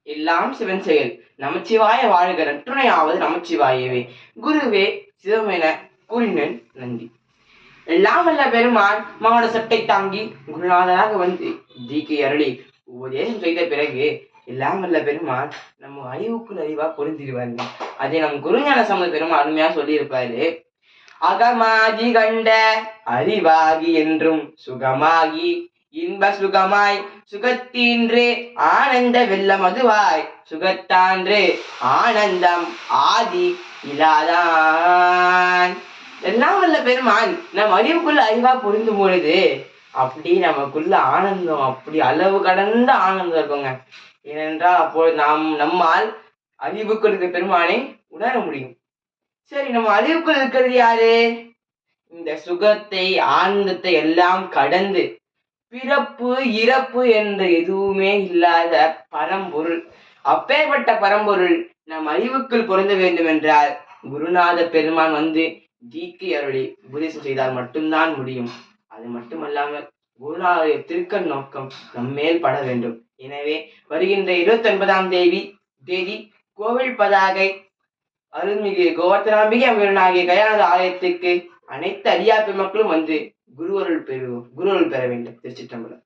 எல்லாம் சிவன் செயல். நமச்சிவாய வாழ்க. நற்றுணையாவது நமச்சிவாயவே. குருவே சிவமென கூறினன் நந்தி. எல்லாம் வல்ல பெருமான் மாவன சட்டை தாங்கி குருநாதராக வந்து தீக்கை அருளி உபதேசம் செய்த பிறகு எல்லாம் வல்ல பெருமான் நம்ம அறிவுக்குள் அறிவா பொருந்திருவாருங்க. அதை நம் குருஞான சம்பந்த பெருமான் அருமையா சொல்லியிருப்பாரு. அகமாகி கண்ட அறிவாகி என்றும் சுகமாகி இன்ப சுகமாய் சுகத்தீன்று ஆனந்த வெள்ளம் அதுவாய் சுகத்தான்று ஆனந்தம் ஆதி இலாதான். எல்லாம் வல்ல பெருமான் நம் அறிவுக்குள்ள அறிவா புரிந்து பொழுது அப்படி நமக்குள்ள ஆனந்தம், அப்படி அளவு கடந்த ஆனந்தம் இருக்குங்க. ஏனென்றால் அப்போது நம்மால் அறிவுக்குள் இருக்கிற பெருமானை உணர முடியும். சரி, நம்ம அறிவுக்குள் இருக்கிறது யாரு? இந்த சுகத்தை ஆனந்தத்தை எல்லாம் கடந்து பிறப்பு இறப்பு என்ற எதுவுமே இல்லாத பரம்பொருள். அப்பேற்பட்ட பரம்பொருள் நம் அறிவுக்குள் பொருந்த வேண்டும் என்றால் குருநாத பெருமான் வந்து தீக்கை அருளி உபதேசம் செய்தால் மட்டும்தான் முடியும். அது மட்டுமல்லாமல் குருநாதருடைய திருக்கண் நோக்கம் நம்மேல் பட வேண்டும். எனவே வருகின்ற 29ஆம் தேதி கோவில் பதாகை அருள்மிகு கோவர்த்தனாம்பிகை அம்மனாகிய கயானத ஆலயத்துக்கு அனைத்து அடியார் பெருமக்களும் வந்து குருவருள் பெற வேண்டும். திருச்சிற்றம்பலம்.